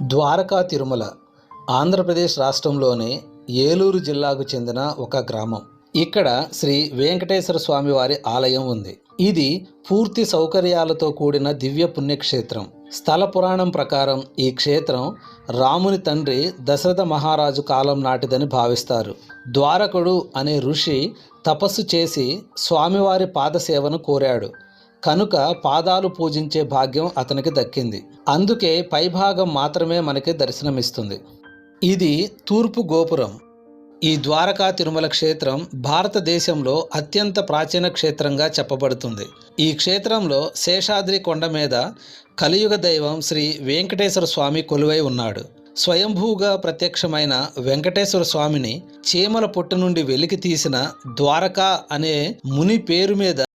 ద్వారకా తిరుమల ఆంధ్రప్రదేశ్ రాష్ట్రంలోని ఏలూరు జిల్లాకు చెందిన ఒక గ్రామం. ఇక్కడ శ్రీ వెంకటేశ్వర స్వామి వారి ఆలయం ఉంది. ఇది పూర్తి సౌకర్యాలతో కూడిన దివ్య పుణ్యక్షేత్రం. స్థల పురాణం ప్రకారం ఈ క్షేత్రం రాముని తండ్రి దశరథ మహారాజు కాలం నాటిదని భావిస్తారు. ద్వారకుడు అనే ఋషి తపస్సు చేసి స్వామివారి పాదసేవను కోరాడు కనుక పాదాలు పూజించే భాగ్యం అతనికి దక్కింది. అందుకే పైభాగం మాత్రమే మనకి దర్శనమిస్తుంది. ఇది తూర్పు గోపురం. ఈ ద్వారకా తిరుమల క్షేత్రం భారతదేశంలో అత్యంత ప్రాచీన క్షేత్రంగా చెప్పబడుతుంది. ఈ క్షేత్రంలో శేషాద్రి కొండ మీద కలియుగ దైవం శ్రీ వెంకటేశ్వర స్వామి కొలువై ఉన్నాడు. స్వయంభూగా ప్రత్యక్షమైన వెంకటేశ్వర స్వామిని చీమల పొట్టు నుండి వెలికి తీసిన ద్వారకా అనే ముని పేరు మీద